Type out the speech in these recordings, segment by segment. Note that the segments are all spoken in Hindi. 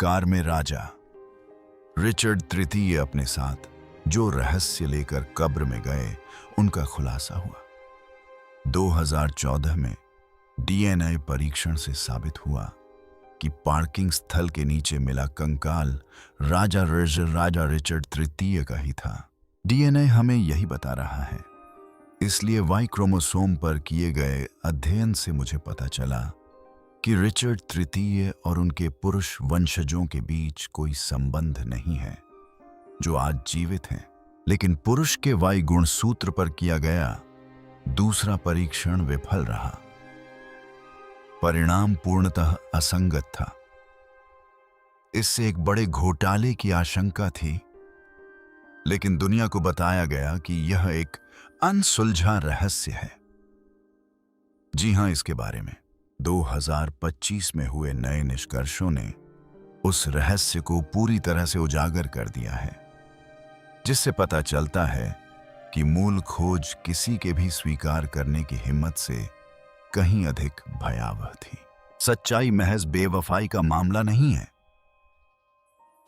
कार में राजा रिचर्ड तृतीय अपने साथ जो रहस्य लेकर कब्र में गए उनका खुलासा हुआ। 2014 में डीएनए परीक्षण से साबित हुआ कि पार्किंग स्थल के नीचे मिला कंकाल राजा रिचर्ड तृतीय का ही था। डीएनए हमें यही बता रहा है। इसलिए वाई क्रोमोसोम पर किए गए अध्ययन से मुझे पता चला कि रिचर्ड तृतीय और उनके पुरुष वंशजों के बीच कोई संबंध नहीं है जो आज जीवित हैं। लेकिन पुरुष के वाई गुणसूत्र पर किया गया दूसरा परीक्षण विफल रहा। परिणाम पूर्णतः असंगत था। इससे एक बड़े घोटाले की आशंका थी, लेकिन दुनिया को बताया गया कि यह एक अनसुलझा रहस्य है। जी हां, इसके बारे में 2025 में हुए नए निष्कर्षों ने उस रहस्य को पूरी तरह से उजागर कर दिया है, जिससे पता चलता है कि मूल खोज किसी के भी स्वीकार करने की हिम्मत से कहीं अधिक भयावह थी। सच्चाई महज बेवफाई का मामला नहीं है।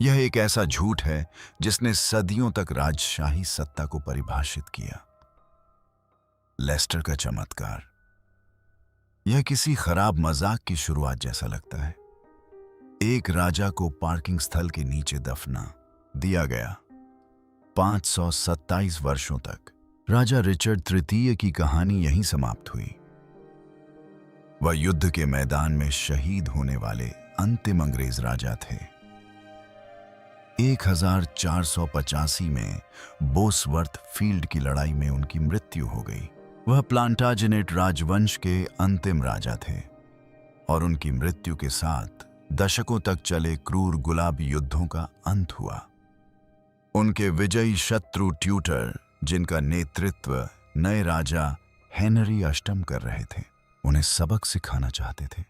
यह एक ऐसा झूठ है जिसने सदियों तक राजशाही सत्ता को परिभाषित किया। लेस्टर का चमत्कार। यह किसी खराब मजाक की शुरुआत जैसा लगता है। एक राजा को पार्किंग स्थल के नीचे दफना दिया गया। 527 वर्षों तक राजा रिचर्ड तृतीय की कहानी यहीं समाप्त हुई। वह युद्ध के मैदान में शहीद होने वाले अंतिम अंग्रेज राजा थे। 1485 में बोसवर्थ फील्ड की लड़ाई में उनकी मृत्यु हो गई। वह प्लांटाजेनेट राजवंश के अंतिम राजा थे और उनकी मृत्यु के साथ दशकों तक चले क्रूर गुलाबी युद्धों का अंत हुआ। उनके विजयी शत्रु ट्यूटर, जिनका नेतृत्व नए राजा हेनरी अष्टम कर रहे थे, उन्हें सबक सिखाना चाहते थे।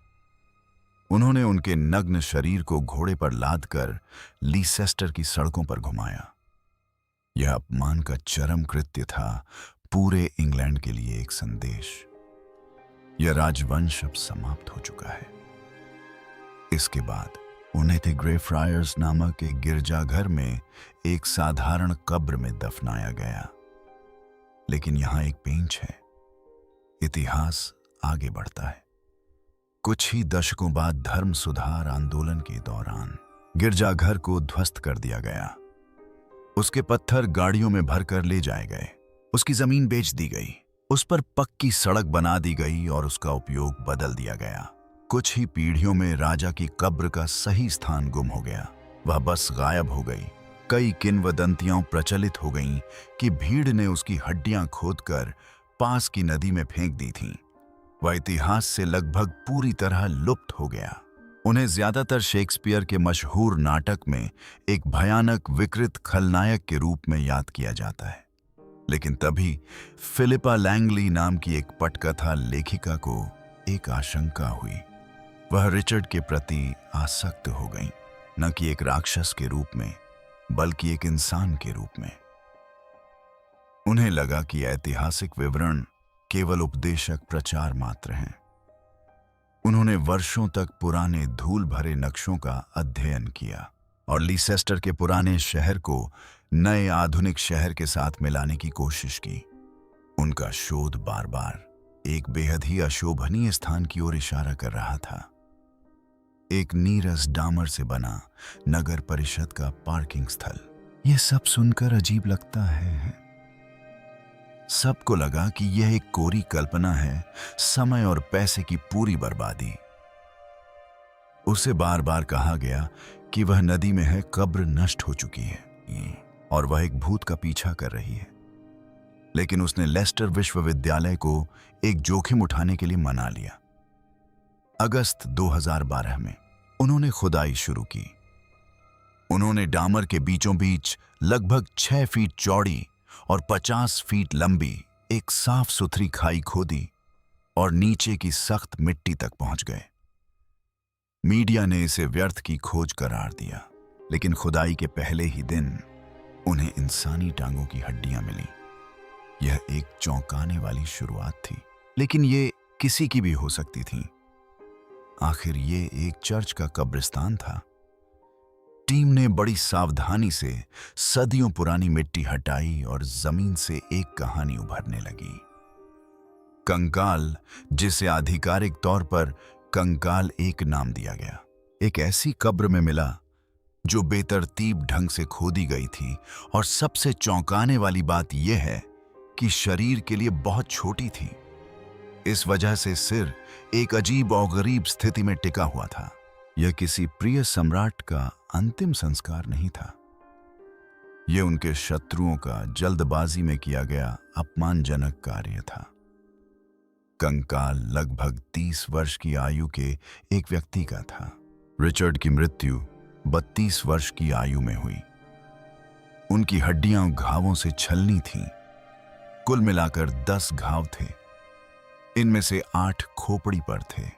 उन्होंने उनके नग्न शरीर को घोड़े पर लादकर लीसेस्टर की सड़कों पर घुमाया। यह अपमान का चरम कृत्य था, पूरे इंग्लैंड के लिए एक संदेश। यह राजवंश अब समाप्त हो चुका है। इसके बाद उन्हें थे ग्रे फ्रायर्स नामक एक गिरजाघर में एक साधारण कब्र में दफनाया गया। लेकिन यहां एक पेंच है। इतिहास आगे बढ़ता है। कुछ ही दशकों बाद धर्म सुधार आंदोलन के दौरान गिरजाघर को ध्वस्त कर दिया गया। उसके पत्थर गाड़ियों में भरकर ले जाए गए। उसकी जमीन बेच दी गई। उस पर पक्की सड़क बना दी गई और उसका उपयोग बदल दिया गया। कुछ ही पीढ़ियों में राजा की कब्र का सही स्थान गुम हो गया। वह बस गायब हो गई। कई किंवदंतियां प्रचलित हो गईं कि भीड़ ने उसकी हड्डियां खोदकर पास की नदी में फेंक दी थीं। वह इतिहास से लगभग पूरी तरह लुप्त हो गया। उन्हें ज्यादातर शेक्सपियर के मशहूर नाटक में एक भयानक विकृत खलनायक के रूप में याद किया जाता है। लेकिन तभी फिलिपा लैंगली नाम की एक पटकथा लेखिका को एक आशंका हुई। वह रिचर्ड के प्रति आसक्त हो गई, न कि एक राक्षस के रूप में बल्कि एक इंसान के रूप में। उन्हें लगा कि ऐतिहासिक विवरण केवल उपदेशक प्रचार मात्र हैं। उन्होंने वर्षों तक पुराने धूल भरे नक्शों का अध्ययन किया और लीसेस्टर के पुराने शहर को नए आधुनिक शहर के साथ मिलाने की कोशिश की। उनका शोध बार बार एक बेहद ही अशोभनीय स्थान की ओर इशारा कर रहा था। एक नीरस डामर से बना नगर परिषद का पार्किंग स्थल। यह सब सुनकर अजीब लगता है। सबको लगा कि यह एक कोरी कल्पना है, समय और पैसे की पूरी बर्बादी। उसे बार बार कहा गया कि वह नदी में है, कब्र नष्ट हो चुकी है और वह एक भूत का पीछा कर रही है। लेकिन उसने लेस्टर विश्वविद्यालय को एक जोखिम उठाने के लिए मना लिया। अगस्त 2012 में उन्होंने खुदाई शुरू की। उन्होंने डामर के बीचों बीच लगभग 6 फीट चौड़ी और 50 फीट लंबी एक साफ सुथरी खाई खोदी और नीचे की सख्त मिट्टी तक पहुंच गए। मीडिया ने इसे व्यर्थ की खोज करार दिया, लेकिन खुदाई के पहले ही दिन उन्हें इंसानी टांगों की हड्डियां मिली। यह एक चौंकाने वाली शुरुआत थी, लेकिन ये किसी की भी हो सकती थी। आखिर ये एक चर्च का कब्रिस्तान था। टीम ने बड़ी सावधानी से सदियों पुरानी मिट्टी हटाई और जमीन से एक कहानी उभरने लगी। कंकाल, जिसे आधिकारिक तौर पर कंकाल एक नाम दिया गया, एक ऐसी कब्र में मिला जो बेतरतीब ढंग से खोदी गई थी, और सबसे चौंकाने वाली बात यह है कि शरीर के लिए बहुत छोटी थी। इस वजह से सिर एक अजीब और गरीब स्थिति में टिका हुआ था। यह किसी प्रिय सम्राट का अंतिम संस्कार नहीं था। यह उनके शत्रुओं का जल्दबाजी में किया गया अपमानजनक कार्य था। कंकाल लगभग 30 वर्ष की आयु के एक व्यक्ति का था। रिचर्ड की मृत्यु 32 वर्ष की आयु में हुई। उनकी हड्डियां घावों से छलनी थीं। कुल मिलाकर 10 घाव थे। इनमें से 8 खोपड़ी पर थे।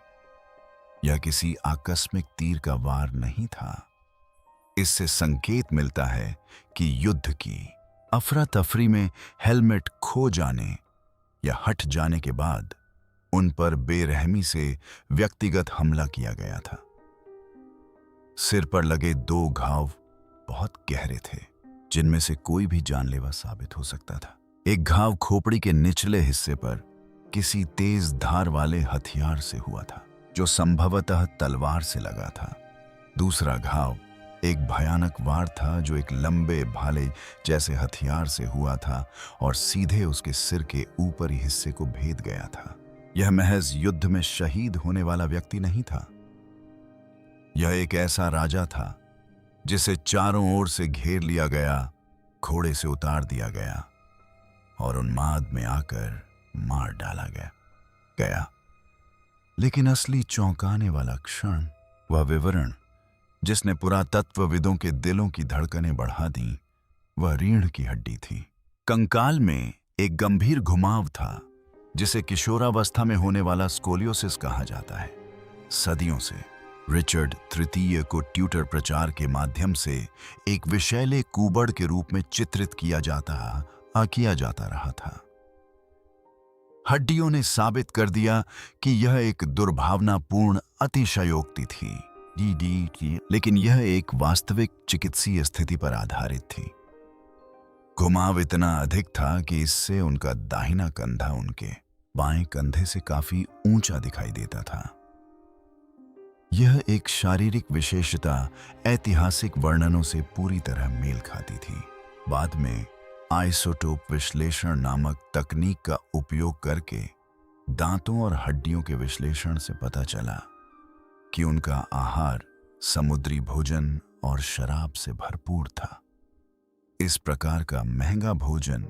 यह किसी आकस्मिक तीर का वार नहीं था। इससे संकेत मिलता है कि युद्ध की अफरा तफरी में हेलमेट खो जाने या हट जाने के बाद उन पर बेरहमी से व्यक्तिगत हमला किया गया था। सिर पर लगे 2 घाव बहुत गहरे थे, जिनमें से कोई भी जानलेवा साबित हो सकता था। एक घाव खोपड़ी के निचले हिस्से पर किसी तेज धार वाले हथियार से हुआ था, जो संभवतः तलवार से लगा था। दूसरा घाव एक भयानक वार था जो एक लंबे भाले जैसे हथियार से हुआ था और सीधे उसके सिर के ऊपरी हिस्से को भेद गया था। यह महज युद्ध में शहीद होने वाला व्यक्ति नहीं था। यह एक ऐसा राजा था जिसे चारों ओर से घेर लिया गया, घोड़े से उतार दिया गया और उन्माद में आकर मार डाला गया। लेकिन असली चौंकाने वाला क्षण, वह विवरण जिसने पुरातत्वविदों के दिलों की धड़कनें बढ़ा दी, वह रीढ़ की हड्डी थी। कंकाल में एक गंभीर घुमाव था जिसे किशोरावस्था में होने वाला स्कोलियोसिस कहा जाता है। सदियों से रिचर्ड तृतीय को ट्यूटर प्रचार के माध्यम से एक विषैले कुबड़ के रूप में चित्रित किया जाता रहा था। हड्डियों ने साबित कर दिया कि यह एक दुर्भावनापूर्ण अतिशयोक्ति थी, लेकिन यह एक वास्तविक चिकित्सीय स्थिति पर आधारित थी। घुमाव इतना अधिक था कि इससे उनका दाहिना कंधा उनके बाएं कंधे से काफी ऊंचा दिखाई देता था। यह एक शारीरिक विशेषता ऐतिहासिक वर्णनों से पूरी तरह मेल खाती थी। बाद में आइसोटोप विश्लेषण नामक तकनीक का उपयोग करके दांतों और हड्डियों के विश्लेषण से पता चला कि उनका आहार समुद्री भोजन और शराब से भरपूर था। इस प्रकार का महंगा भोजन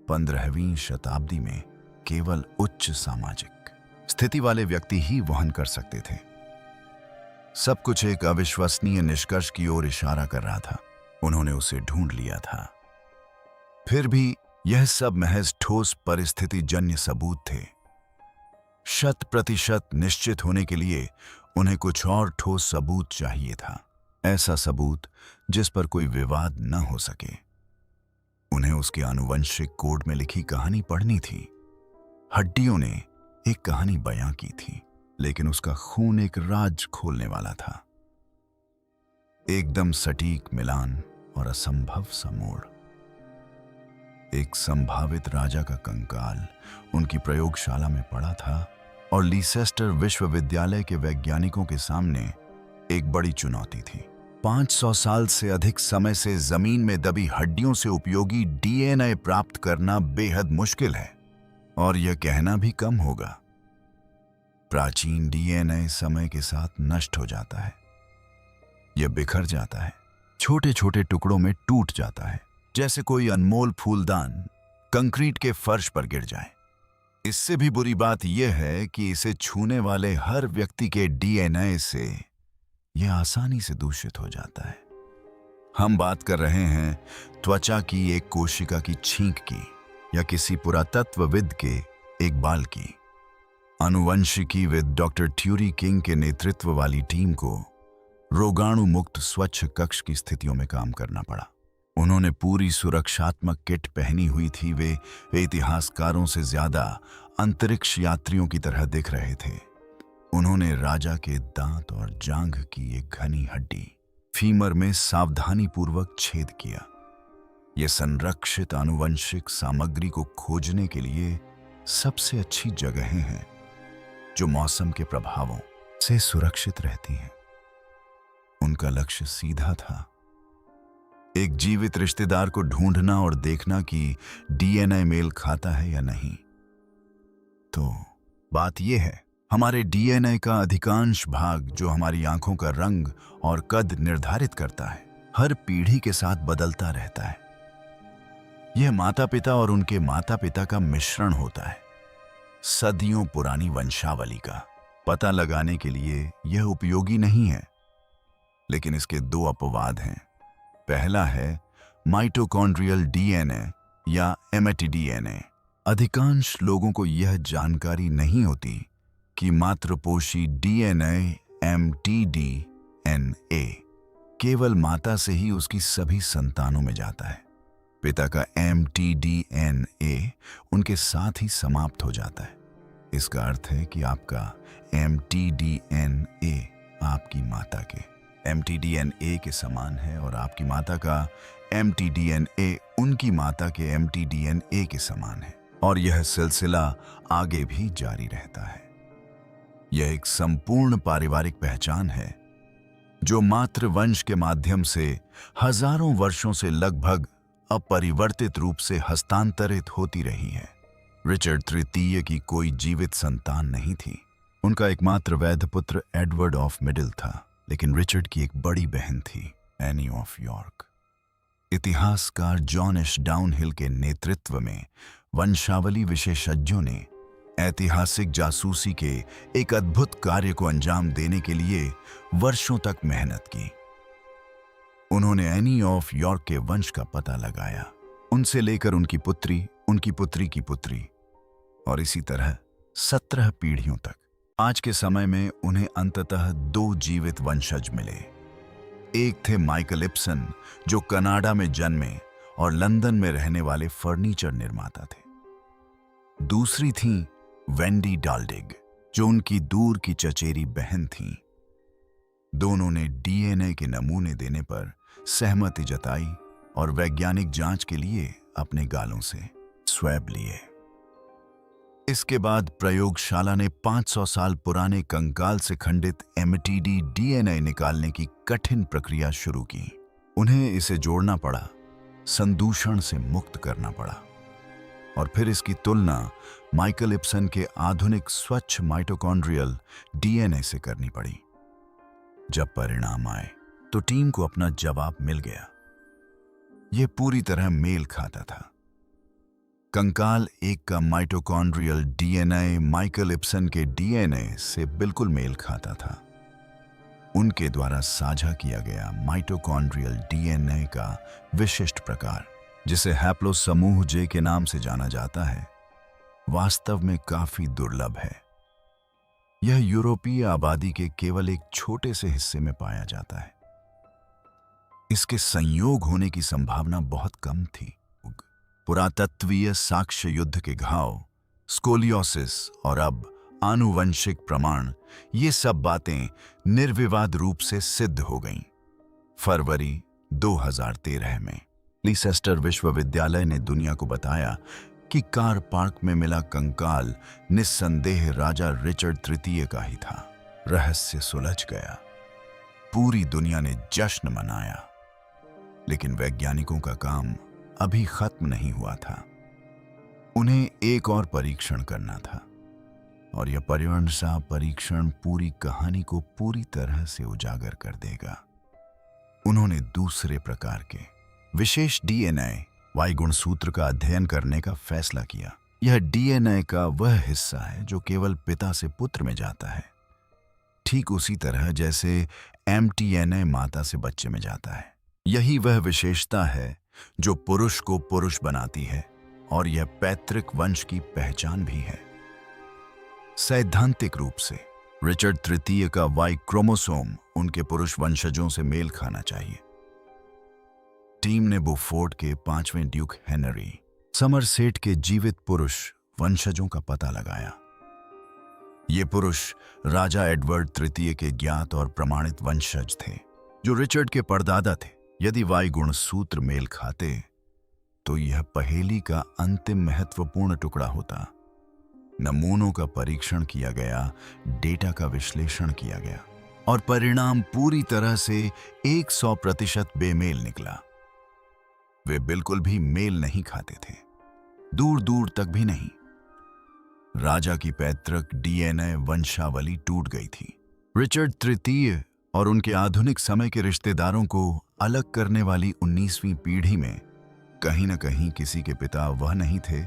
15वीं शताब्दी में केवल उच्च सामाजिक स्थिति वाले व्यक्ति ही वहन कर सकते थे। सब कुछ एक अविश्वसनीय निष्कर्ष की ओर इशारा कर रहा था। उन्होंने उसे ढूंढ लिया था। फिर भी यह सब महज ठोस परिस्थितिजन्य सबूत थे। 100% निश्चित होने के लिए उन्हें कुछ और ठोस सबूत चाहिए था, ऐसा सबूत जिस पर कोई विवाद न हो सके। उन्हें उसके आनुवंशिक कोड में लिखी कहानी पढ़नी थी। हड्डियों ने एक कहानी बयां की थी, लेकिन उसका खून एक राज खोलने वाला था। एकदम सटीक मिलान और असंभव सा मोड़। एक संभावित राजा का कंकाल उनकी प्रयोगशाला में पड़ा था और लीसेस्टर विश्वविद्यालय के वैज्ञानिकों के सामने एक बड़ी चुनौती थी। 500 साल से अधिक समय से जमीन में दबी हड्डियों से उपयोगी डीएनए प्राप्त करना बेहद मुश्किल है, और यह कहना भी कम होगा। प्राचीन डीएनए समय के साथ नष्ट हो जाता है। यह बिखर जाता है, छोटे छोटे टुकड़ों में टूट जाता है, जैसे कोई अनमोल फूलदान कंक्रीट के फर्श पर गिर जाए। इससे भी बुरी बात यह है कि इसे छूने वाले हर व्यक्ति के डीएनए से यह आसानी से दूषित हो जाता है। हम बात कर रहे हैं त्वचा की एक कोशिका की छींक की या किसी पुरातत्वविद के एक बाल की। आनुवंशिकी विद डॉक्टर ट्यूरी किंग के नेतृत्व वाली टीम को रोगाणु मुक्त स्वच्छ कक्ष की स्थितियों में काम करना पड़ा। उन्होंने पूरी सुरक्षात्मक किट पहनी हुई थी। वे इतिहासकारों से ज्यादा अंतरिक्ष यात्रियों की तरह दिख रहे थे। उन्होंने राजा के दांत और जांघ की एक घनी हड्डी, फीमर में सावधानीपूर्वक छेद किया। यह संरक्षित आनुवंशिक सामग्री को खोजने के लिए सबसे अच्छी जगहें हैं जो मौसम के प्रभावों से सुरक्षित रहती हैं। उनका लक्ष्य सीधा था, एक जीवित रिश्तेदार को ढूंढना और देखना कि डीएनए मेल खाता है या नहीं। तो बात यह है, हमारे डीएनए का अधिकांश भाग जो हमारी आंखों का रंग और कद निर्धारित करता है, हर पीढ़ी के साथ बदलता रहता है। यह माता पिता और उनके माता पिता का मिश्रण होता है। सदियों पुरानी वंशावली का पता लगाने के लिए यह उपयोगी नहीं है, लेकिन इसके दो अपवाद हैं। पहला है माइटोकॉन्ड्रियल डीएनए या एमटीडीएनए। अधिकांश लोगों को यह जानकारी नहीं होती कि मातृपोषी डीएनए एमटीडीएनए केवल माता से ही उसकी सभी संतानों में जाता है। पिता का एमटीडीएनए उनके साथ ही समाप्त हो जाता है। इसका अर्थ है कि आपका एमटीडीएनए आपकी माता के एमटीडीएनए के समान है और आपकी माता का एमटीडीएनए उनकी माता के एमटीडीएनए के समान है, और यह सिलसिला आगे भी जारी रहता है। यह एक संपूर्ण पारिवारिक पहचान है जो मातृवंश के माध्यम से हजारों वर्षों से लगभग अपरिवर्तित रूप से हस्तांतरित होती रही है। रिचर्ड तृतीय की कोई जीवित संतान नहीं थी। उनका एकमात्र वैध पुत्र एडवर्ड ऑफ मिडिल था, लेकिन रिचर्ड की एक बड़ी बहन थी, एनी ऑफ यॉर्क। इतिहासकार जॉन एश डाउनहिल के नेतृत्व में वंशावली विशेषज्ञों ने ऐतिहासिक जासूसी के एक अद्भुत कार्य को अंजाम देने के लिए वर्षों तक मेहनत की। उन्होंने एनी ऑफ यॉर्क के वंश का पता लगाया, उनसे लेकर उनकी पुत्री की पुत्री और इसी तरह 17 पीढ़ियों तक। आज के समय में उन्हें अंततः 2 जीवित वंशज मिले। एक थे माइकल इब्सन, जो कनाडा में जन्मे और लंदन में रहने वाले फर्नीचर निर्माता थे। दूसरी थी वेंडी डाल्डिग, जो उनकी दूर की चचेरी बहन थीं। दोनों ने डीएनए के नमूने देने पर सहमति जताई और वैज्ञानिक जांच के लिए अपने गालों से स्वैब लिए। इसके बाद प्रयोगशाला ने 500 साल पुराने कंकाल से खंडित एमटीडी डीएनए निकालने की कठिन प्रक्रिया शुरू की। उन्हें इसे जोड़ना पड़ा, संदूषण से मुक्त करना पड़ा, और फिर इसकी तुलना माइकल इब्सन के आधुनिक स्वच्छ माइटोकॉन्ड्रियल डीएनए से करनी पड़ी। जब परिणाम आए तो टीम को अपना जवाब मिल गया। यह पूरी तरह मेल खाता था। कंकाल एक का माइटोकॉन्ड्रियल डीएनए माइकल इब्सन के डीएनए से बिल्कुल मेल खाता था। उनके द्वारा साझा किया गया माइटोकॉन्ड्रियल डीएनए का विशिष्ट प्रकार, जिसे हैप्लो समूह जे के नाम से जाना जाता है, वास्तव में काफी दुर्लभ है। यह यूरोपीय आबादी के केवल एक छोटे से हिस्से में पाया जाता है। इसके संयोग होने की संभावना बहुत कम थी। पुरातत्वीय साक्ष्य युद्ध के घाव, स्कोलियोसिस और अब आनुवंशिक प्रमाण, ये सब बातें निर्विवाद रूप से सिद्ध हो गईं। फरवरी 2013 में लीसेस्टर विश्वविद्यालय ने दुनिया को बताया कि कार पार्क में मिला कंकाल निस्संदेह राजा रिचर्ड तृतीय का ही था। रहस्य सुलझ गया। पूरी दुनिया ने जश्न मनाया, लेकिन वैज्ञानिकों का काम अभी खत्म नहीं हुआ था। उन्हें एक और परीक्षण करना था, और यह पर्यवसान परीक्षण पूरी कहानी को पूरी तरह से उजागर कर देगा। उन्होंने दूसरे प्रकार के विशेष डीएनए वाई गुणसूत्र का अध्ययन करने का फैसला किया। यह डीएनए का वह हिस्सा है जो केवल पिता से पुत्र में जाता है, ठीक उसी तरह जैसे एमटीएनए माता से बच्चे में जाता है। यही वह विशेषता है जो पुरुष को पुरुष बनाती है, और यह पैतृक वंश की पहचान भी है। सैद्धांतिक रूप से रिचर्ड तृतीय का वाई क्रोमोसोम उनके पुरुष वंशजों से मेल खाना चाहिए। टीम ने बुफोर्ड के 5वें ड्यूक हेनरी समरसेट के जीवित पुरुष वंशजों का पता लगाया। ये पुरुष राजा एडवर्ड तृतीय के ज्ञात और प्रमाणित वंशज थे। जो रिचर्ड के परदादा थे। यदि वाई गुणसूत्र मेल खाते तो यह पहेली का अंतिम महत्वपूर्ण टुकड़ा होता। नमूनों का परीक्षण किया गया, डेटा का विश्लेषण किया गया और परिणाम पूरी तरह से 100% बेमेल निकला। वे बिल्कुल भी मेल नहीं खाते थे, दूर दूर तक भी नहीं। राजा की पैतृक डीएनए वंशावली टूट गई थी। रिचर्ड तृतीय और उनके आधुनिक समय के रिश्तेदारों को अलग करने वाली 19वीं पीढ़ी में कहीं न कहीं किसी के पिता वह नहीं थे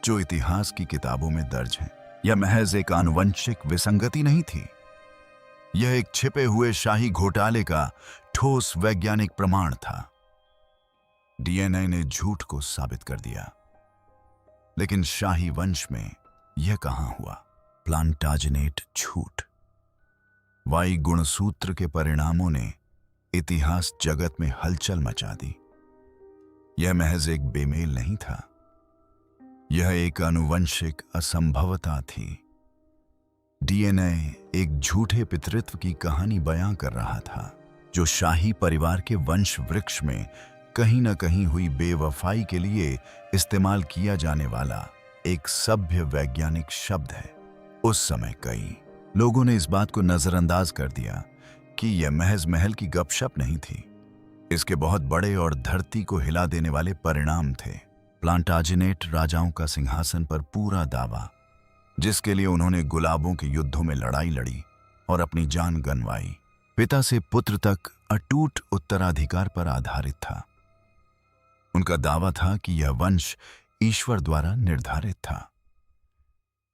जो इतिहास की किताबों में दर्ज हैं। यह महज एक आनुवंशिक विसंगति नहीं थी, यह एक छिपे हुए शाही घोटाले का ठोस वैज्ञानिक प्रमाण था। डीएनए ने झूठ को साबित कर दिया, लेकिन शाही वंश में यह कहां हुआ? प्लांटाजेनेट झूठ। वाई गुणसूत्र के परिणामों ने इतिहास जगत में हलचल मचा दी। यह महज एक बेमेल नहीं था, यह एक आनुवंशिक असंभवता थी। डीएनए एक झूठे पितृत्व की कहानी बयां कर रहा था, जो शाही परिवार के वंश वृक्ष में कहीं न कहीं हुई बेवफाई के लिए इस्तेमाल किया जाने वाला एक सभ्य वैज्ञानिक शब्द है। उस समय कई लोगों ने इस बात को नजरअंदाज कर दिया कि यह महज महल की गपशप नहीं थी, इसके बहुत बड़े और धरती को हिला देने वाले परिणाम थे। प्लांटाजेनेट राजाओं का सिंहासन पर पूरा दावा, जिसके लिए उन्होंने गुलाबों के युद्धों में लड़ाई लड़ी और अपनी जान गंवाई, पिता से पुत्र तक अटूट उत्तराधिकार पर आधारित था। उनका दावा था कि यह वंश ईश्वर द्वारा निर्धारित था।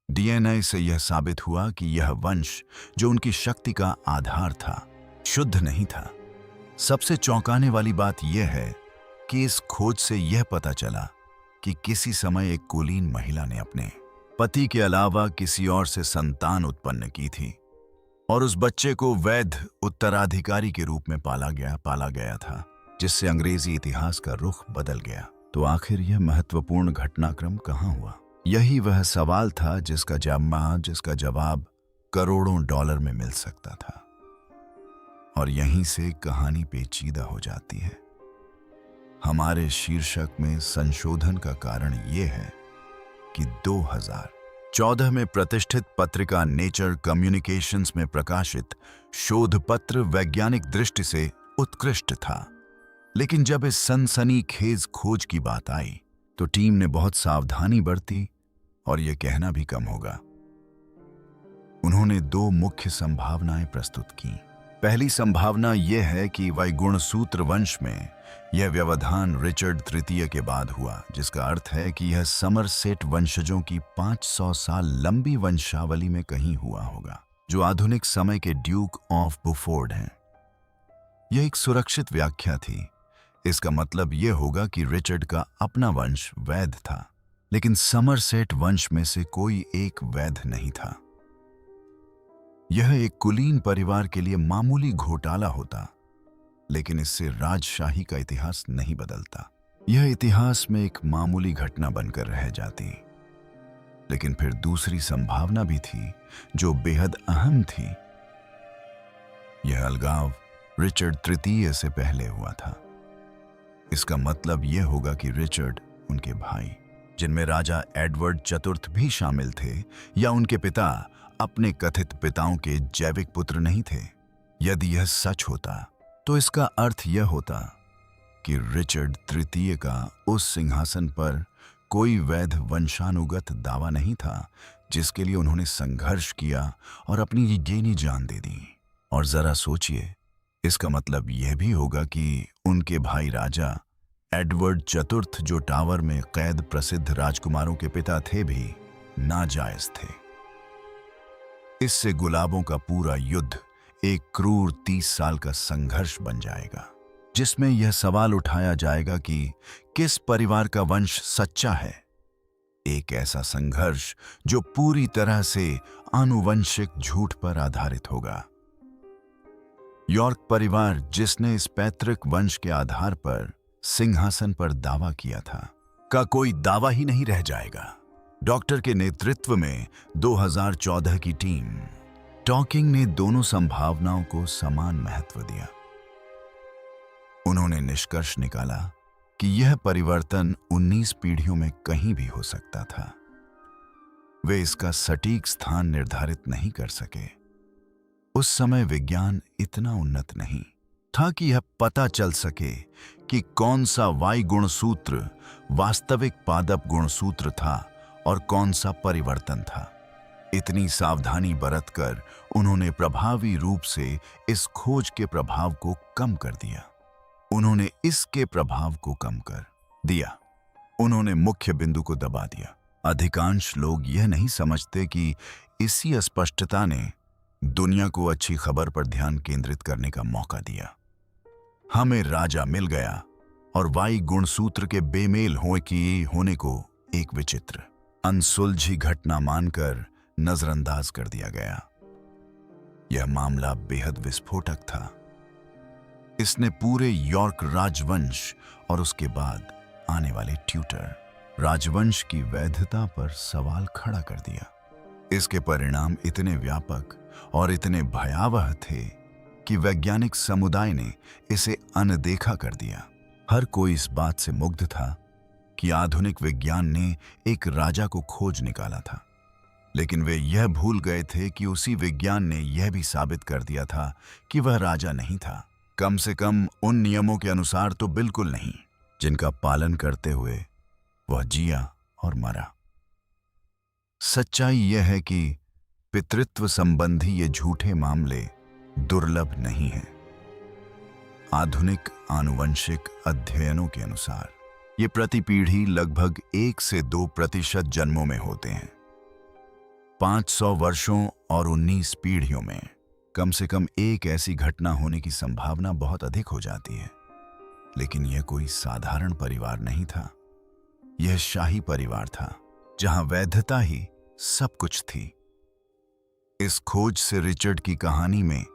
डीएनए से यह साबित हुआ कि यह वंश, जो उनकी शक्ति का आधार था, शुद्ध नहीं था। सबसे चौंकाने वाली बात यह है कि इस खोज से यह पता चला कि किसी समय एक कुलीन महिला ने अपने पति के अलावा किसी और से संतान उत्पन्न की थी और उस बच्चे को वैध उत्तराधिकारी के रूप में पाला गया था, जिससे अंग्रेजी इतिहास का रुख बदल गया। तो आखिर यह महत्वपूर्ण घटनाक्रम कहां हुआ? यही वह सवाल था जिसका जवाब करोड़ों डॉलर में मिल सकता था। और यहीं से कहानी पेचीदा हो जाती है। हमारे शीर्षक में संशोधन का कारण यह है कि 2014 में प्रतिष्ठित पत्रिका नेचर कम्युनिकेशंस में प्रकाशित शोध पत्र वैज्ञानिक दृष्टि से उत्कृष्ट था, लेकिन जब इस सनसनीखेज खोज की बात आई तो टीम ने बहुत सावधानी बरती और यह कहना भी कम होगा। उन्होंने 2 मुख्य संभावनाएं प्रस्तुत की। पहली संभावना यह है कि वाईगुणसूत्र वंश में यह व्यवधान रिचर्ड तृतीय के बाद हुआ, जिसका अर्थ है कि यह समरसेट वंशजों की 500 साल लंबी वंशावली में कहीं हुआ होगा, जो आधुनिक समय के ड्यूक ऑफ बुफोर्ड हैं। यह एक सुरक्षित व्याख्या थी। इसका मतलब यह होगा कि रिचर्ड का अपना वंश वैध था, लेकिन समरसेट वंश में से कोई एक वैध नहीं था। यह एक कुलीन परिवार के लिए मामूली घोटाला होता, लेकिन इससे राजशाही का इतिहास नहीं बदलता। यह इतिहास में एक मामूली घटना बनकर रह जाती। लेकिन फिर दूसरी संभावना भी थी जो बेहद अहम थी। यह अलगाव रिचर्ड तृतीय से पहले हुआ था। इसका मतलब यह होगा कि रिचर्ड, उनके भाई, जिनमें राजा एडवर्ड चतुर्थ भी शामिल थे, या उनके पिता अपने कथित पिताओं के जैविक पुत्र नहीं थे। यदि यह सच होता तो इसका अर्थ यह होता कि रिचर्ड तृतीय का उस सिंहासन पर कोई वैध वंशानुगत दावा नहीं था जिसके लिए उन्होंने संघर्ष किया और अपनी जेनी जान दे दी। और जरा सोचिए, इसका मतलब यह भी होगा कि उनके भाई राजा एडवर्ड चतुर्थ, जो टावर में कैद प्रसिद्ध राजकुमारों के पिता थे, भी नाजायज थे। इससे गुलाबों का पूरा युद्ध एक क्रूर 30 साल का संघर्ष बन जाएगा, जिसमें यह सवाल उठाया जाएगा कि किस परिवार का वंश सच्चा है। एक ऐसा संघर्ष जो पूरी तरह से आनुवंशिक झूठ पर आधारित होगा। यॉर्क परिवार, जिसने इस पैतृक वंश के आधार पर सिंहासन पर दावा किया था, का कोई दावा ही नहीं रह जाएगा। डॉक्टर के नेतृत्व में 2014 की टीम टॉकिंग ने दोनों संभावनाओं को समान महत्व दिया। उन्होंने निष्कर्ष निकाला कि यह परिवर्तन 19 पीढ़ियों में कहीं भी हो सकता था। वे इसका सटीक स्थान निर्धारित नहीं कर सके। उस समय विज्ञान इतना उन्नत नहीं था कि यह पता चल सके कि कौन सा वाई गुणसूत्र वास्तविक पादप गुणसूत्र था और कौन सा परिवर्तन था। इतनी सावधानी बरतकर उन्होंने प्रभावी रूप से इस खोज के प्रभाव को कम कर दिया। उन्होंने इसके प्रभाव को कम कर दिया। उन्होंने मुख्य बिंदु को दबा दिया। अधिकांश लोग यह नहीं समझते कि इसी अस्पष्टता ने दुनिया को अच्छी खबर पर ध्यान केंद्रित करने का मौका दिया। हमें राजा मिल गया और वाई गुणसूत्र के बेमेल होने को एक विचित्र अनसुलझी घटना मानकर नजरअंदाज कर दिया गया। यह मामला बेहद विस्फोटक था। इसने पूरे यॉर्क राजवंश और उसके बाद आने वाले ट्यूटर राजवंश की वैधता पर सवाल खड़ा कर दिया। इसके परिणाम इतने व्यापक और इतने भयावह थे कि वैज्ञानिक समुदाय ने इसे अनदेखा कर दिया। हर कोई इस बात से मुग्ध था कि आधुनिक विज्ञान ने एक राजा को खोज निकाला था, लेकिन वे यह भूल गए थे कि उसी विज्ञान ने यह भी साबित कर दिया था कि वह राजा नहीं था, कम से कम उन नियमों के अनुसार तो बिल्कुल नहीं जिनका पालन करते हुए वह जिया और मरा। सच्चाई यह है कि पितृत्व संबंधी ये झूठे मामले दुर्लभ नहीं हैं। आधुनिक आनुवंशिक अध्ययनों के अनुसार ये प्रति पीढ़ी लगभग 1 से 2% जन्मों में होते हैं। 500 वर्षों और 19 पीढ़ियों में कम से कम एक ऐसी घटना होने की संभावना बहुत अधिक हो जाती है। लेकिन यह कोई साधारण परिवार नहीं था। यह शाही परिवार था जहां वैधता ही सब कुछ थी। इस खोज से रिचर्ड की कहानी में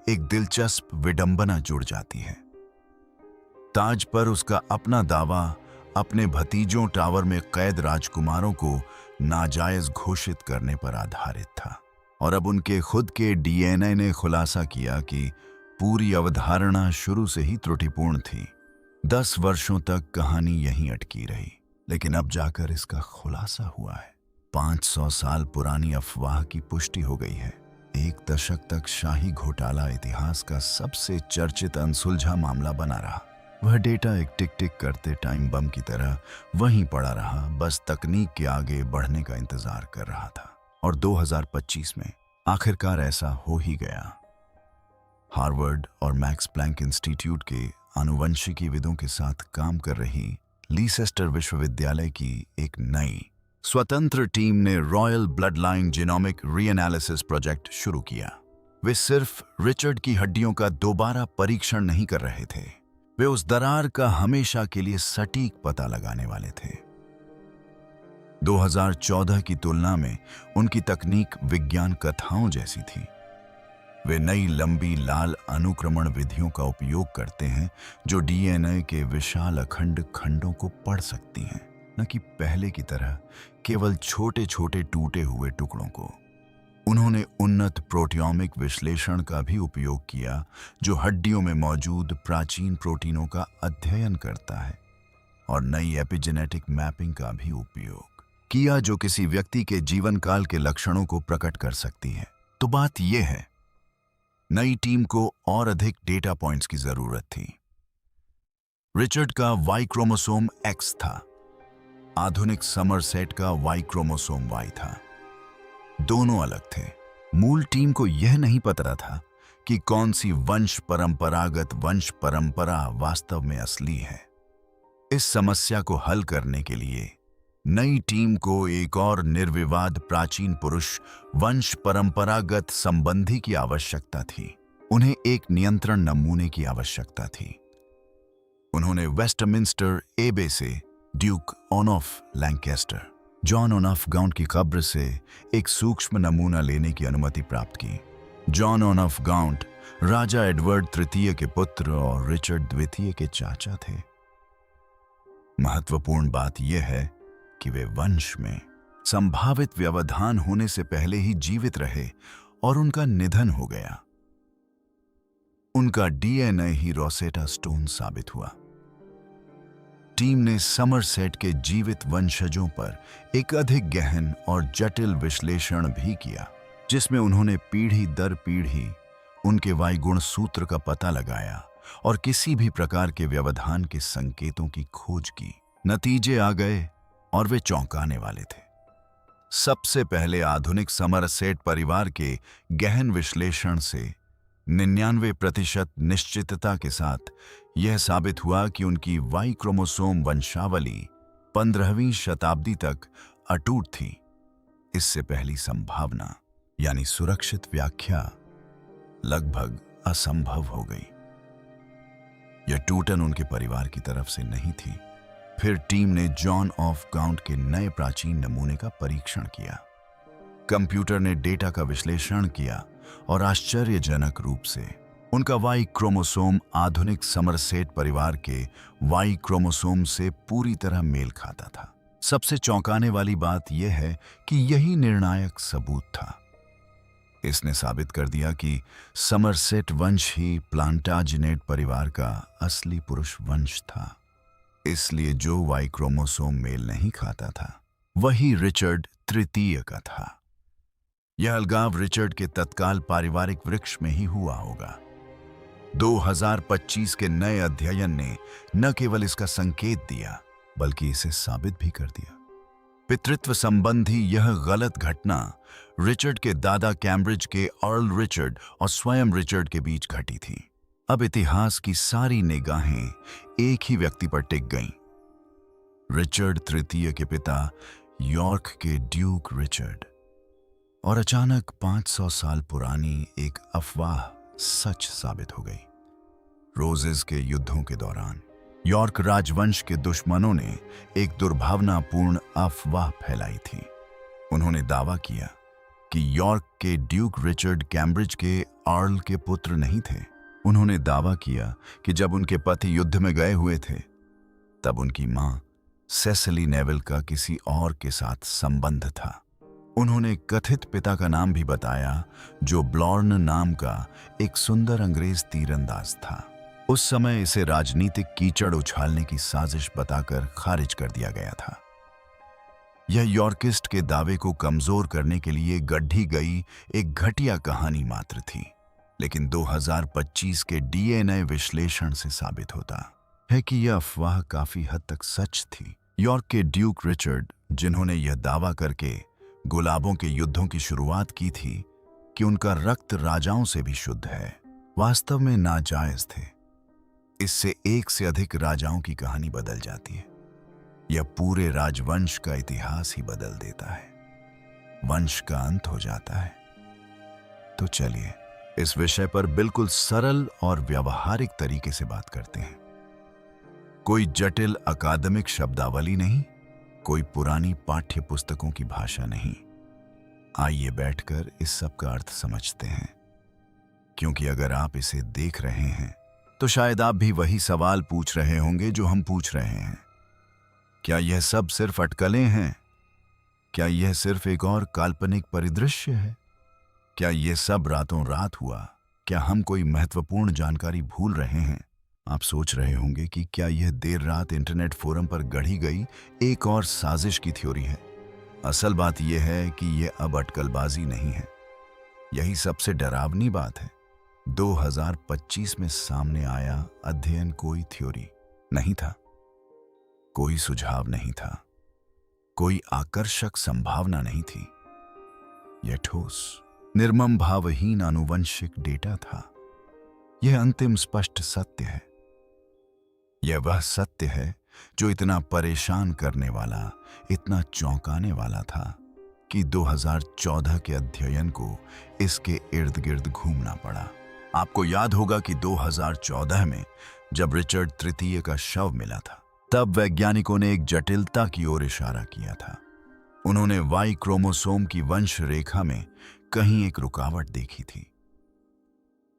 एक दिलचस्प विडंबना जुड़ जाती है। ताज पर उसका अपना दावा अपने भतीजों टावर में कैद राजकुमारों को नाजायज घोषित करने पर आधारित था, और अब उनके खुद के डीएनए ने खुलासा किया कि पूरी अवधारणा शुरू से ही त्रुटिपूर्ण थी। 10 वर्षों तक कहानी यहीं अटकी रही, लेकिन अब जाकर इसका खुलासा हुआ है। 500 साल पुरानी अफवाह की पुष्टि हो गई है। 1 दशक तक शाही घोटाला इतिहास का सबसे चर्चित अनसुलझा मामला बना रहा। वह डेटा एक टिक टिक करते टाइम बम की तरह वहीं पड़ा रहा, बस तकनीक के आगे बढ़ने का इंतजार कर रहा था। और 2025 में आखिरकार ऐसा हो ही गया। हार्वर्ड और मैक्स प्लैंक इंस्टीट्यूट के आनुवंशिकीविदों के साथ काम कर रही लीसेस्टर विश्वविद्यालय की एक नई स्वतंत्र टीम ने royal blood line genomic reanalysis project शुरू किया। वे सिर्फ रिचर्ड की हड्डियों का दोबारा परीक्षण नहीं कर रहे थे, वे उस दरार का हमेशा के लिए सटीक पता लगाने वाले थे। 2014 की तुलना में उनकी तकनीक विज्ञान कथाओं जैसी थी। वे नई लंबी लाल अनुक्रमण विधियों का उपयोग करते हैं जो डीएनए के विशाल अखंड खंडों को पढ़ सकती हैं, न कि पहले की तरह केवल छोटे छोटे टूटे हुए टुकड़ों को। उन्होंने उन्नत प्रोटियोमिक विश्लेषण का भी उपयोग किया जो हड्डियों में मौजूद प्राचीन प्रोटीनों का अध्ययन करता है, और नई एपिजेनेटिक मैपिंग का भी उपयोग किया जो किसी व्यक्ति के जीवन काल के लक्षणों को प्रकट कर सकती है। तो बात यह है, नई टीम को और अधिक डेटा पॉइंट्स की जरूरत थी। रिचर्ड का वाई क्रोमोसोम X था, आधुनिक समरसेट का वाई क्रोमोसोम Y था। दोनों अलग थे। मूल टीम को यह नहीं पता था कि कौन सी वंश परंपरा वास्तव में असली है। इस समस्या को हल करने के लिए नई टीम को एक और निर्विवाद प्राचीन पुरुष वंश परंपरागत संबंधी की आवश्यकता थी। उन्हें एक नियंत्रण नमूने की आवश्यकता थी। उन्होंने वेस्टमिंस्टर एबे से Duke of Lancaster John of ground की कब्र से एक सूक्ष्म नमूना लेने की अनुमति प्राप्त की। John of ground Raja Edward तृतीय के पुत्र और रिचर्ड द्वितीय के चाचा थे। महत्वपूर्ण बात यह है कि वे वंश में संभावित व्यवधान होने से पहले ही जीवित रहे और उनका निधन हो गया। उनका डीएनए ही रोसेटा स्टोन साबित हुआ। टीम ने समरसेट के जीवित वंशजों पर एक अधिक गहन और जटिल विश्लेषण भी किया, जिसमें उन्होंने पीढ़ी दर पीढ़ी उनके वायुगुण सूत्र का पता लगाया और किसी भी प्रकार के व्यवधान के संकेतों की खोज की। नतीजे आ गए और वे चौंकाने वाले थे। सबसे पहले आधुनिक समरसेट परिवार के गहन विश्लेषण से 99% निश्चितता के साथ यह साबित हुआ कि उनकी वाई क्रोमोसोम वंशावली 15वीं शताब्दी तक अटूट थी। इससे पहली संभावना यानी सुरक्षित व्याख्या लगभग असंभव हो गई। यह टूटन उनके परिवार की तरफ से नहीं थी। फिर टीम ने जॉन ऑफ गाउंट के नए प्राचीन नमूने का परीक्षण किया। कंप्यूटर ने डेटा का विश्लेषण किया और आश्चर्यजनक रूप से उनका वाई क्रोमोसोम आधुनिक समरसेट परिवार के वाई क्रोमोसोम से पूरी तरह मेल खाता था। सबसे चौंकाने वाली बात यह है कि यही निर्णायक सबूत था। इसने साबित कर दिया कि समरसेट वंश ही प्लांटाजिनेट परिवार का असली पुरुष वंश था। इसलिए जो वाई क्रोमोसोम मेल नहीं खाता था वही रिचर्ड तृतीय का था। यह अलगाव रिचर्ड के तत्काल पारिवारिक वृक्ष में ही हुआ होगा। 2025 के नए अध्ययन ने न केवल इसका संकेत दिया बल्कि इसे साबित भी कर दिया। पितृत्व संबंधी यह गलत घटना रिचर्ड के दादा कैम्ब्रिज के अर्ल रिचर्ड और स्वयं रिचर्ड के बीच घटी थी। अब इतिहास की सारी निगाहें एक ही व्यक्ति पर टिक गईं। रिचर्ड तृतीय के पिता यॉर्क के ड्यूक रिचर्ड। और अचानक 500 साल पुरानी एक अफवाह सच साबित हो गई। रोजेस के युद्धों के दौरान यॉर्क राजवंश के दुश्मनों ने एक दुर्भावनापूर्ण अफवाह फैलाई थी। उन्होंने दावा किया कि यॉर्क के ड्यूक रिचर्ड कैम्ब्रिज के अर्ल के पुत्र नहीं थे। उन्होंने दावा किया कि जब उनके पति युद्ध में गए हुए थे तब उनकी मां सेसिली नेविल का किसी और के साथ संबंध था। उन्होंने कथित पिता का नाम भी बताया जो ब्लॉर्न नाम का एक सुंदर अंग्रेज तीरंदाज था। उस समय इसे राजनीतिक कीचड़ उछालने की साजिश बताकर खारिज कर दिया गया था। यह यॉर्किस्ट के दावे को कमजोर करने के लिए गढ़ी गई एक घटिया कहानी मात्र थी, लेकिन 2025 के डीएनए विश्लेषण से साबित होता है कि यह अफवाह काफी हद तक सच थी। यॉर्क के ड्यूक रिचर्ड, जिन्होंने यह दावा करके गुलाबों के युद्धों की शुरुआत की थी कि उनका रक्त राजाओं से भी शुद्ध है, वास्तव में नाजायज थे। इससे एक से अधिक राजाओं की कहानी बदल जाती है। यह पूरे राजवंश का इतिहास ही बदल देता है। वंश का अंत हो जाता है। तो चलिए इस विषय पर बिल्कुल सरल और व्यावहारिक तरीके से बात करते हैं। कोई जटिल अकादमिक शब्दावली नहीं, कोई पुरानी पाठ्य पुस्तकों की भाषा नहीं। आइए बैठकर इस सब का अर्थ समझते हैं, क्योंकि अगर आप इसे देख रहे हैं तो शायद आप भी वही सवाल पूछ रहे होंगे जो हम पूछ रहे हैं। क्या यह सब सिर्फ अटकलें हैं? क्या यह सिर्फ एक और काल्पनिक परिदृश्य है? क्या यह सब रातों रात हुआ? क्या हम कोई महत्वपूर्ण जानकारी भूल रहे हैं? आप सोच रहे होंगे कि क्या यह देर रात इंटरनेट फोरम पर गढ़ी गई एक और साजिश की थ्योरी है। असल बात यह है कि यह अब अटकलबाजी नहीं है। यही सबसे डरावनी बात है। 2025 में सामने आया अध्ययन कोई थ्योरी नहीं था, कोई सुझाव नहीं था, कोई आकर्षक संभावना नहीं थी। यह ठोस, निर्मम, भावहीन आनुवंशिक डेटा था। यह अंतिम स्पष्ट सत्य है। यह वह सत्य है जो इतना परेशान करने वाला, इतना चौंकाने वाला था कि 2014 के अध्ययन को इसके इर्द गिर्द घूमना पड़ा। आपको याद होगा कि 2014 में जब रिचर्ड तृतीय का शव मिला था, तब वैज्ञानिकों ने एक जटिलता की ओर इशारा किया था। उन्होंने वाई क्रोमोसोम की वंश रेखा में कहीं एक रुकावट देखी थी।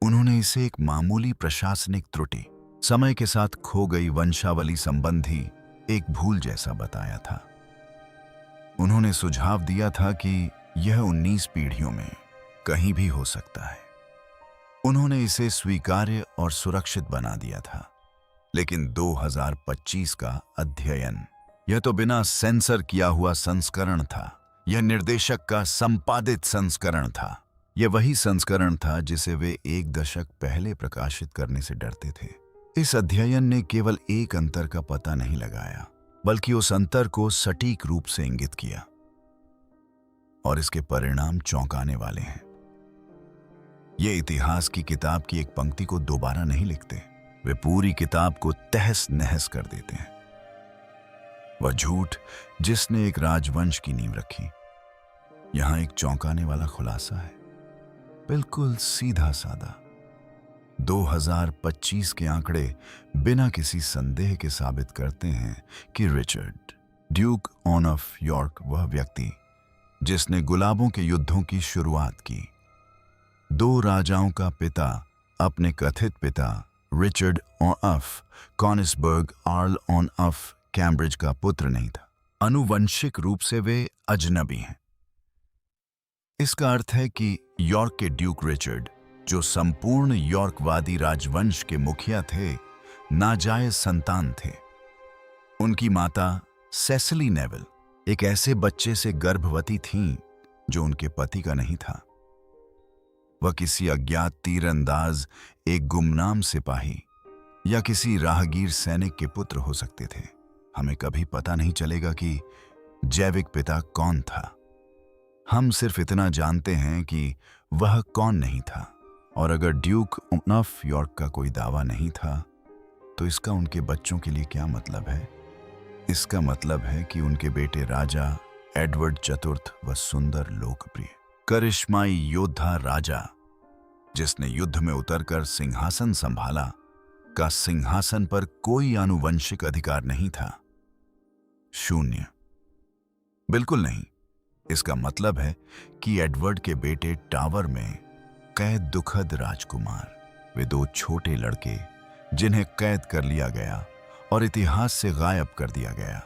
उन्होंने इसे एक मामूली प्रशासनिक त्रुटि, समय के साथ खो गई वंशावली संबंधी एक भूल जैसा बताया था। उन्होंने सुझाव दिया था कि यह 19 पीढ़ियों में कहीं भी हो सकता है। उन्होंने इसे स्वीकार्य और सुरक्षित बना दिया था। लेकिन 2025 का अध्ययन, यह तो बिना सेंसर किया हुआ संस्करण था। यह निर्देशक का संपादित संस्करण था। यह वही संस्करण था जिसे वे एक दशक पहले प्रकाशित करने से डरते थे। इस अध्ययन ने केवल एक अंतर का पता नहीं लगाया, बल्कि उस अंतर को सटीक रूप से इंगित किया। और इसके परिणाम चौंकाने वाले हैं। ये इतिहास की किताब की एक पंक्ति को दोबारा नहीं लिखते, वे पूरी किताब को तहस नहस कर देते हैं। वह झूठ जिसने एक राजवंश की नींव रखी। यहां एक चौंकाने वाला खुलासा है, बिल्कुल सीधा सादा। 2025 के आंकड़े बिना किसी संदेह के साबित करते हैं कि रिचर्ड, ड्यूक ऑफ यॉर्क, वह व्यक्ति जिसने गुलाबों के युद्धों की शुरुआत की, 2 राजाओं का पिता, अपने कथित पिता Richard of Conisburgh Earl of Cambridge का पुत्र नहीं था। आनुवंशिक रूप से वे अजनबी हैं। इसका अर्थ है कि यॉर्क के ड्यूक रिचर्ड, जो संपूर्ण यॉर्कवादी राजवंश के मुखिया थे, नाजायज संतान थे। उनकी माता सेसिली नेविल एक ऐसे बच्चे से गर्भवती थीं जो उनके पति का नहीं था। वह किसी अज्ञात तीरंदाज, एक गुमनाम सिपाही या किसी राहगीर सैनिक के पुत्र हो सकते थे। हमें कभी पता नहीं चलेगा कि जैविक पिता कौन था। हम सिर्फ इतना जानते हैं कि वह कौन नहीं था। और अगर ड्यूक ऑफ यॉर्क का कोई दावा नहीं था, तो इसका उनके बच्चों के लिए क्या मतलब है? इसका मतलब है कि उनके बेटे राजा एडवर्ड चतुर्थ व सुंदर, लोकप्रिय, करिश्माई योद्धा राजा, जिसने युद्ध में उतरकर सिंहासन संभाला, का सिंहासन पर कोई आनुवंशिक अधिकार नहीं था। शून्य, बिल्कुल नहीं। इसका मतलब है कि एडवर्ड के बेटे टावर में कैद दुखद राजकुमार, वे 2 छोटे लड़के जिन्हें कैद कर लिया गया और इतिहास से गायब कर दिया गया,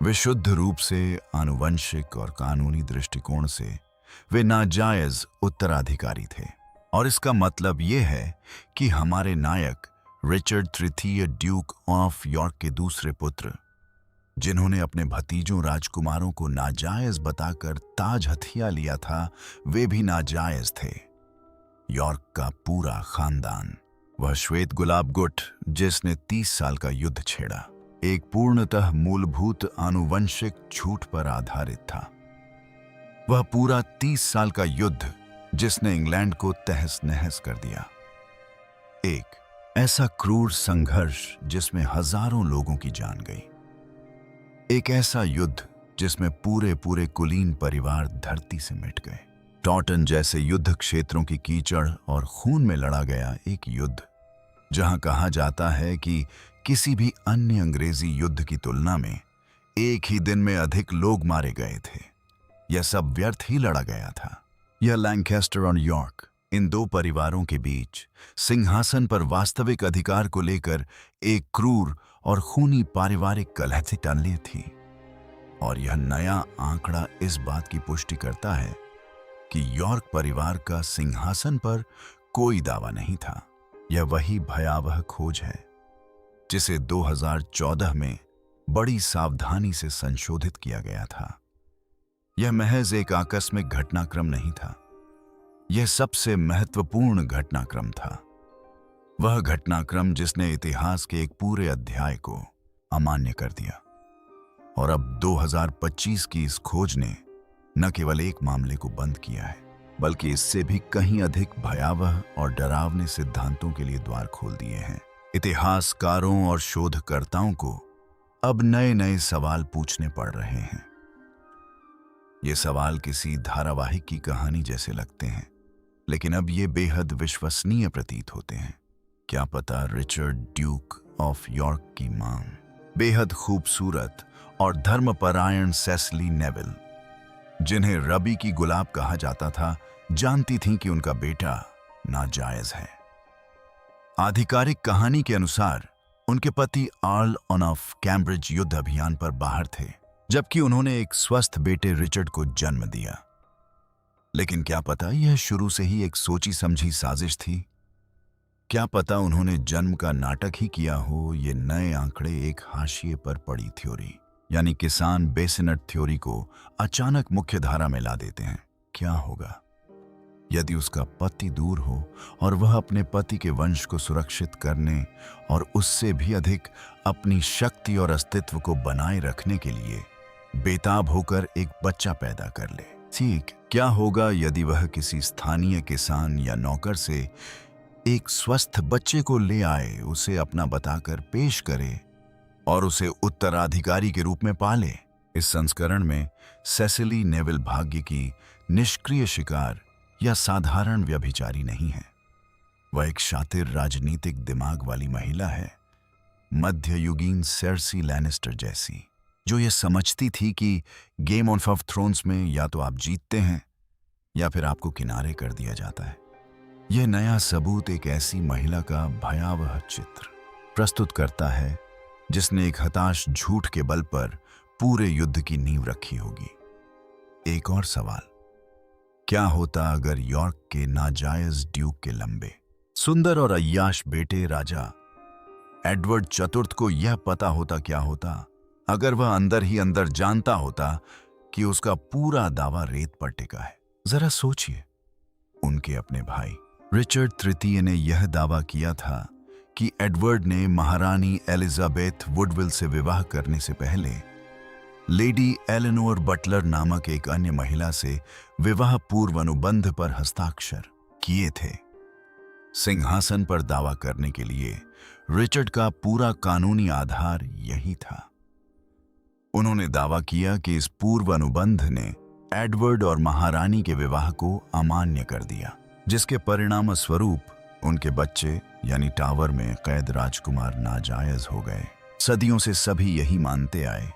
वे शुद्ध रूप से आनुवंशिक और कानूनी दृष्टिकोण से वे नाजायज उत्तराधिकारी थे। और इसका मतलब यह है कि हमारे नायक रिचर्ड तृतीय, ड्यूक ऑफ यॉर्क के दूसरे पुत्र, जिन्होंने अपने भतीजों राजकुमारों को नाजायज बताकर ताज हथिया लिया था, वे भी नाजायज थे। यॉर्क का पूरा खानदान, वह श्वेत गुलाब गुट जिसने 30 साल का युद्ध छेड़ा, एक पूर्णतः मूलभूत आनुवंशिक झूठ पर आधारित था। वह पूरा 30 साल का युद्ध जिसने इंग्लैंड को तहस नहस कर दिया। एक ऐसा क्रूर संघर्ष जिसमें हजारों लोगों की जान गई। एक ऐसा युद्ध जिसमें पूरे पूरे कुलीन परिवार धरती से मिट गए। टॉटन जैसे युद्ध क्षेत्रों की कीचड़ और खून में लड़ा गया एक युद्ध, जहां कहा जाता है कि किसी भी अन्य अंग्रेजी युद्ध की तुलना में एक ही दिन में अधिक लोग मारे गए थे। यह सब व्यर्थ ही लड़ा गया था। यह लैंकेस्टर और यॉर्क, इन 2 परिवारों के बीच सिंहासन पर वास्तविक अधिकार को लेकर एक क्रूर और खूनी पारिवारिक कलह से टलनी थी। और यह नया आंकड़ा इस बात की पुष्टि करता है कि यॉर्क परिवार का सिंहासन पर कोई दावा नहीं था। यह वही भयावह खोज है जिसे 2014 में बड़ी सावधानी से संशोधित किया गया था। यह महज एक आकस्मिक घटनाक्रम नहीं था, यह सबसे महत्वपूर्ण घटनाक्रम था। वह घटनाक्रम जिसने इतिहास के एक पूरे अध्याय को अमान्य कर दिया। और अब 2025 की इस खोज ने न केवल एक मामले को बंद किया है, बल्कि इससे भी कहीं अधिक भयावह और डरावने सिद्धांतों के लिए द्वार खोल दिए हैं। इतिहासकारों और शोधकर्ताओं को अब नए नए सवाल पूछने पड़ रहे हैं। ये सवाल किसी धारावाहिक की कहानी जैसे लगते हैं, लेकिन अब ये बेहद विश्वसनीय प्रतीत होते हैं। क्या पता रिचर्ड ड्यूक ऑफ यॉर्क की मां, बेहद खूबसूरत और धर्मपरायण सेसिली नेविल, जिन्हें रबी की गुलाब कहा जाता था, जानती थीं कि उनका बेटा नाजायज है। आधिकारिक कहानी के अनुसार उनके पति आर्ल ऑफ कैम्ब्रिज युद्ध अभियान पर बाहर थे, जबकि उन्होंने एक स्वस्थ बेटे रिचर्ड को जन्म दिया। लेकिन क्या पता यह शुरू से ही एक सोची समझी साजिश थी। क्या पता उन्होंने जन्म का नाटक ही किया हो। ये नए आंकड़े एक हाशिए पर पड़ी थ्योरी, यानी किसान बेसिनट थ्योरी को अचानक मुख्य धारा में ला देते हैं। क्या होगा यदि उसका पति दूर हो और वह अपने पति के वंश को सुरक्षित करने और उससे भी अधिक अपनी शक्ति और अस्तित्व को बनाए रखने के लिए बेताब होकर एक बच्चा पैदा कर ले? ठीक क्या होगा यदि वह किसी स्थानीय किसान या नौकर से एक स्वस्थ बच्चे को ले आए, उसे अपना बताकर पेश करे और उसे उत्तराधिकारी के रूप में पाले? इस संस्करण में सेसिली नेविल भाग्य की निष्क्रिय शिकार या साधारण व्यभिचारी नहीं है। वह एक शातिर राजनीतिक दिमाग वाली महिला है, मध्ययुगीन सेर्सी लैनिस्टर जैसी, जो ये समझती थी कि गेम ऑफ थ्रोन्स में या तो आप जीतते हैं या फिर आपको किनारे कर दिया जाता है। यह नया सबूत एक ऐसी महिला का भयावह चित्र प्रस्तुत करता है जिसने एक हताश झूठ के बल पर पूरे युद्ध की नींव रखी होगी। एक और सवाल, क्या होता अगर यॉर्क के नाजायज ड्यूक के लंबे, सुंदर और अय्याश बेटे राजा एडवर्ड चतुर्थ को यह पता होता? क्या होता अगर वह अंदर ही अंदर जानता होता कि उसका पूरा दावा रेत पर टिका है? जरा सोचिए, उनके अपने भाई रिचर्ड तृतीय ने यह दावा किया था कि एडवर्ड ने महारानी एलिजाबेथ वुडविल से विवाह करने से पहले लेडी एलेनोर बटलर नामक एक अन्य महिला से विवाह पूर्व अनुबंध पर हस्ताक्षर किए थे। सिंहासन पर दावा करने के लिए रिचर्ड का पूरा कानूनी आधार यही था। उन्होंने दावा किया कि इस पूर्व अनुबंध ने एडवर्ड और महारानी के विवाह को अमान्य कर दिया, जिसके परिणाम स्वरूप उनके बच्चे यानी टावर में कैद राजकुमार नाजायज हो गए। सदियों से सभी यही मानते आए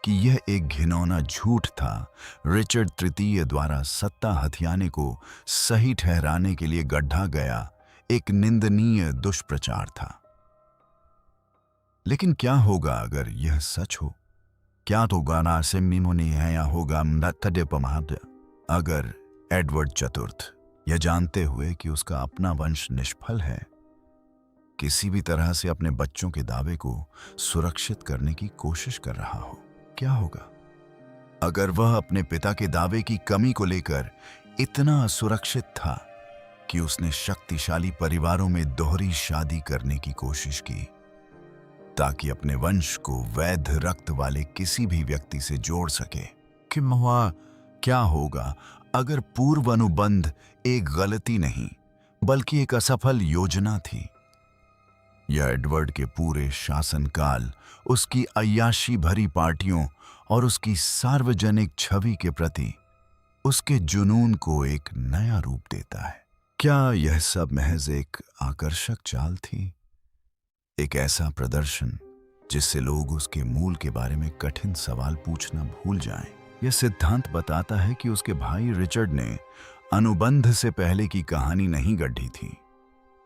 कि यह एक घिनौना झूठ था, रिचर्ड तृतीय द्वारा सत्ता हथियाने को सही ठहराने के लिए गढ़ा गया एक निंदनीय दुष्प्रचार था। लेकिन क्या होगा अगर यह सच हो? क्या तो गाना से मिमोनी है या होगा अगर एडवर्ड चतुर्थ यह जानते हुए कि उसका अपना वंश निष्फल है, किसी भी तरह से अपने बच्चों के दावे को सुरक्षित करने की कोशिश कर रहा हो? क्या होगा अगर वह अपने पिता के दावे की कमी को लेकर इतना असुरक्षित था कि उसने शक्तिशाली परिवारों में दोहरी शादी करने की कोशिश की ताकि अपने वंश को वैध रक्त वाले किसी भी व्यक्ति से जोड़ सके? कि क्या होगा अगर पूर्व अनुबंध एक गलती नहीं बल्कि एक असफल योजना थी? यह एडवर्ड के पूरे शासनकाल, उसकी अय्याशी भरी पार्टियों और उसकी सार्वजनिक छवि के प्रति उसके जुनून को एक नया रूप देता है। क्या यह सब महज एक आकर्षक चाल थी, एक ऐसा प्रदर्शन जिससे लोग उसके मूल के बारे में कठिन सवाल पूछना भूल जाएं? यह सिद्धांत बताता है कि उसके भाई रिचर्ड ने अनुबंध से पहले की कहानी नहीं गढ़ी थी।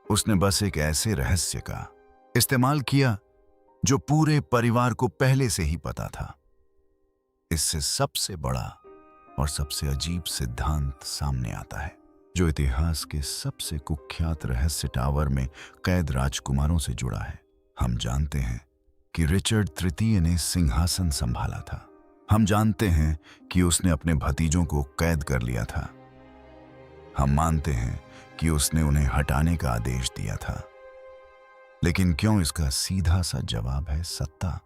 उसने बस एक ऐसे रहस्य का इस्तेमाल किया जो पूरे परिवार को पहले से ही पता था। इससे सबसे बड़ा और सबसे अजीब सिद्धांत सामने आता है जो इतिहास के सबसे कुख्यात रहस्य टावर में कैद राजकुमारों से जुड़ा है। हम जानते हैं कि रिचर्ड तृतीय ने सिंहासन संभाला था। हम जानते हैं कि उसने अपने भतीजों को कैद कर लिया था। हम मानते हैं कि उसने उन्हें हटाने का आदेश दिया था। लेकिन क्यों? इसका सीधा सा जवाब है सत्ता।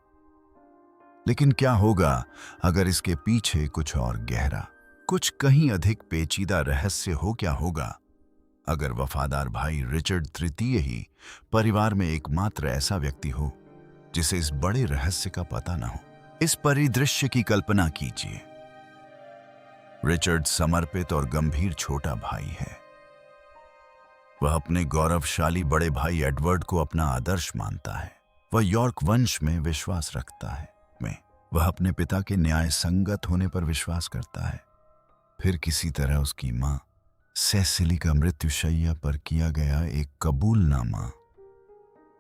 लेकिन क्या होगा अगर इसके पीछे कुछ और गहरा, कुछ कहीं अधिक पेचीदा रहस्य हो? क्या होगा अगर वफादार भाई रिचर्ड तृतीय ही परिवार में एकमात्र ऐसा व्यक्ति हो जिसे इस बड़े रहस्य का पता न हो? इस परिदृश्य की कल्पना कीजिए। रिचर्ड समर्पित और गंभीर छोटा भाई है। वह अपने गौरवशाली बड़े भाई एडवर्ड को अपना आदर्श मानता है। वह यॉर्क वंश में विश्वास रखता है। वह अपने पिता के न्याय संगत होने पर विश्वास करता है। फिर किसी तरह उसकी मां सेसिली का मृत्युशैया पर किया गया एक कबूलनामा,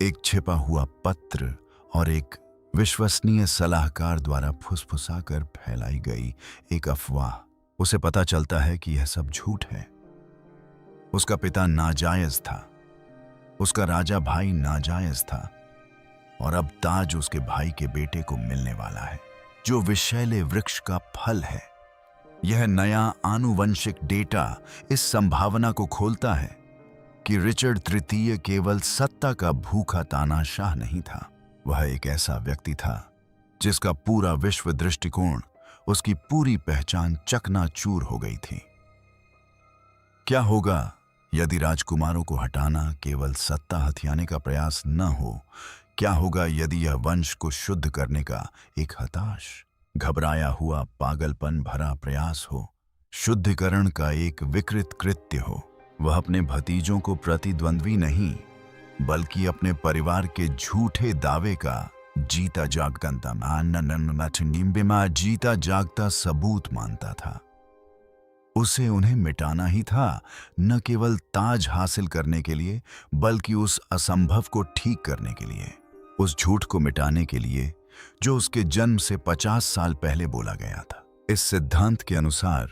एक छिपा हुआ पत्र और एक विश्वसनीय सलाहकार द्वारा फुसफुसाकर फैलाई गई एक अफवाह, उसे पता चलता है कि यह सब झूठ है। उसका पिता नाजायज था उसका राजा भाई नाजायज था और अब ताज उसके भाई के बेटे को मिलने वाला है, जो विषैले वृक्ष का फल है। यह नया आनुवंशिक डेटा इस संभावना को खोलता है कि रिचर्ड तृतीय केवल सत्ता का भूखा तानाशाह नहीं था, वह एक ऐसा व्यक्ति था जिसका पूरा विश्व दृष्टिकोण, उसकी पूरी पहचान चकनाचूर हो गई थी। क्या होगा यदि राजकुमारों को हटाना केवल सत्ता हथियाने का प्रयास न हो? क्या होगा यदि यह वंश को शुद्ध करने का एक हताश, घबराया हुआ, पागलपन भरा प्रयास हो, शुद्धिकरण का एक विकृत कृत्य हो? वह अपने भतीजों को प्रतिद्वंद्वी नहीं, बल्कि अपने परिवार के झूठे दावे का जीता जागता सबूत मानता था। उसे उन्हें मिटाना ही था, न केवल ताज हासिल करने के लिए, बल्कि उस असंभव को ठीक करने के लिए, उस झूठ को मिटाने के लिए जो उसके जन्म से 50 साल पहले बोला गया था। इस सिद्धांत के अनुसार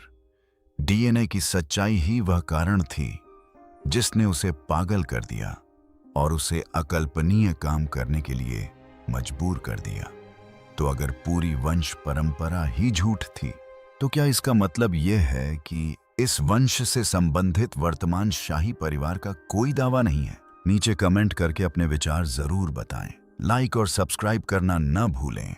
डीएनए की सच्चाई ही वह कारण थी जिसने उसे पागल कर दिया और उसे अकल्पनीय काम करने के लिए मजबूर कर दिया। तो अगर पूरी वंश परंपरा ही झूठ थी, तो क्या इसका मतलब यह है कि इस वंश से संबंधित वर्तमान शाही परिवार का कोई दावा नहीं है? नीचे कमेंट करके अपने विचार जरूर बताएं। लाइक और सब्सक्राइब करना न भूलें।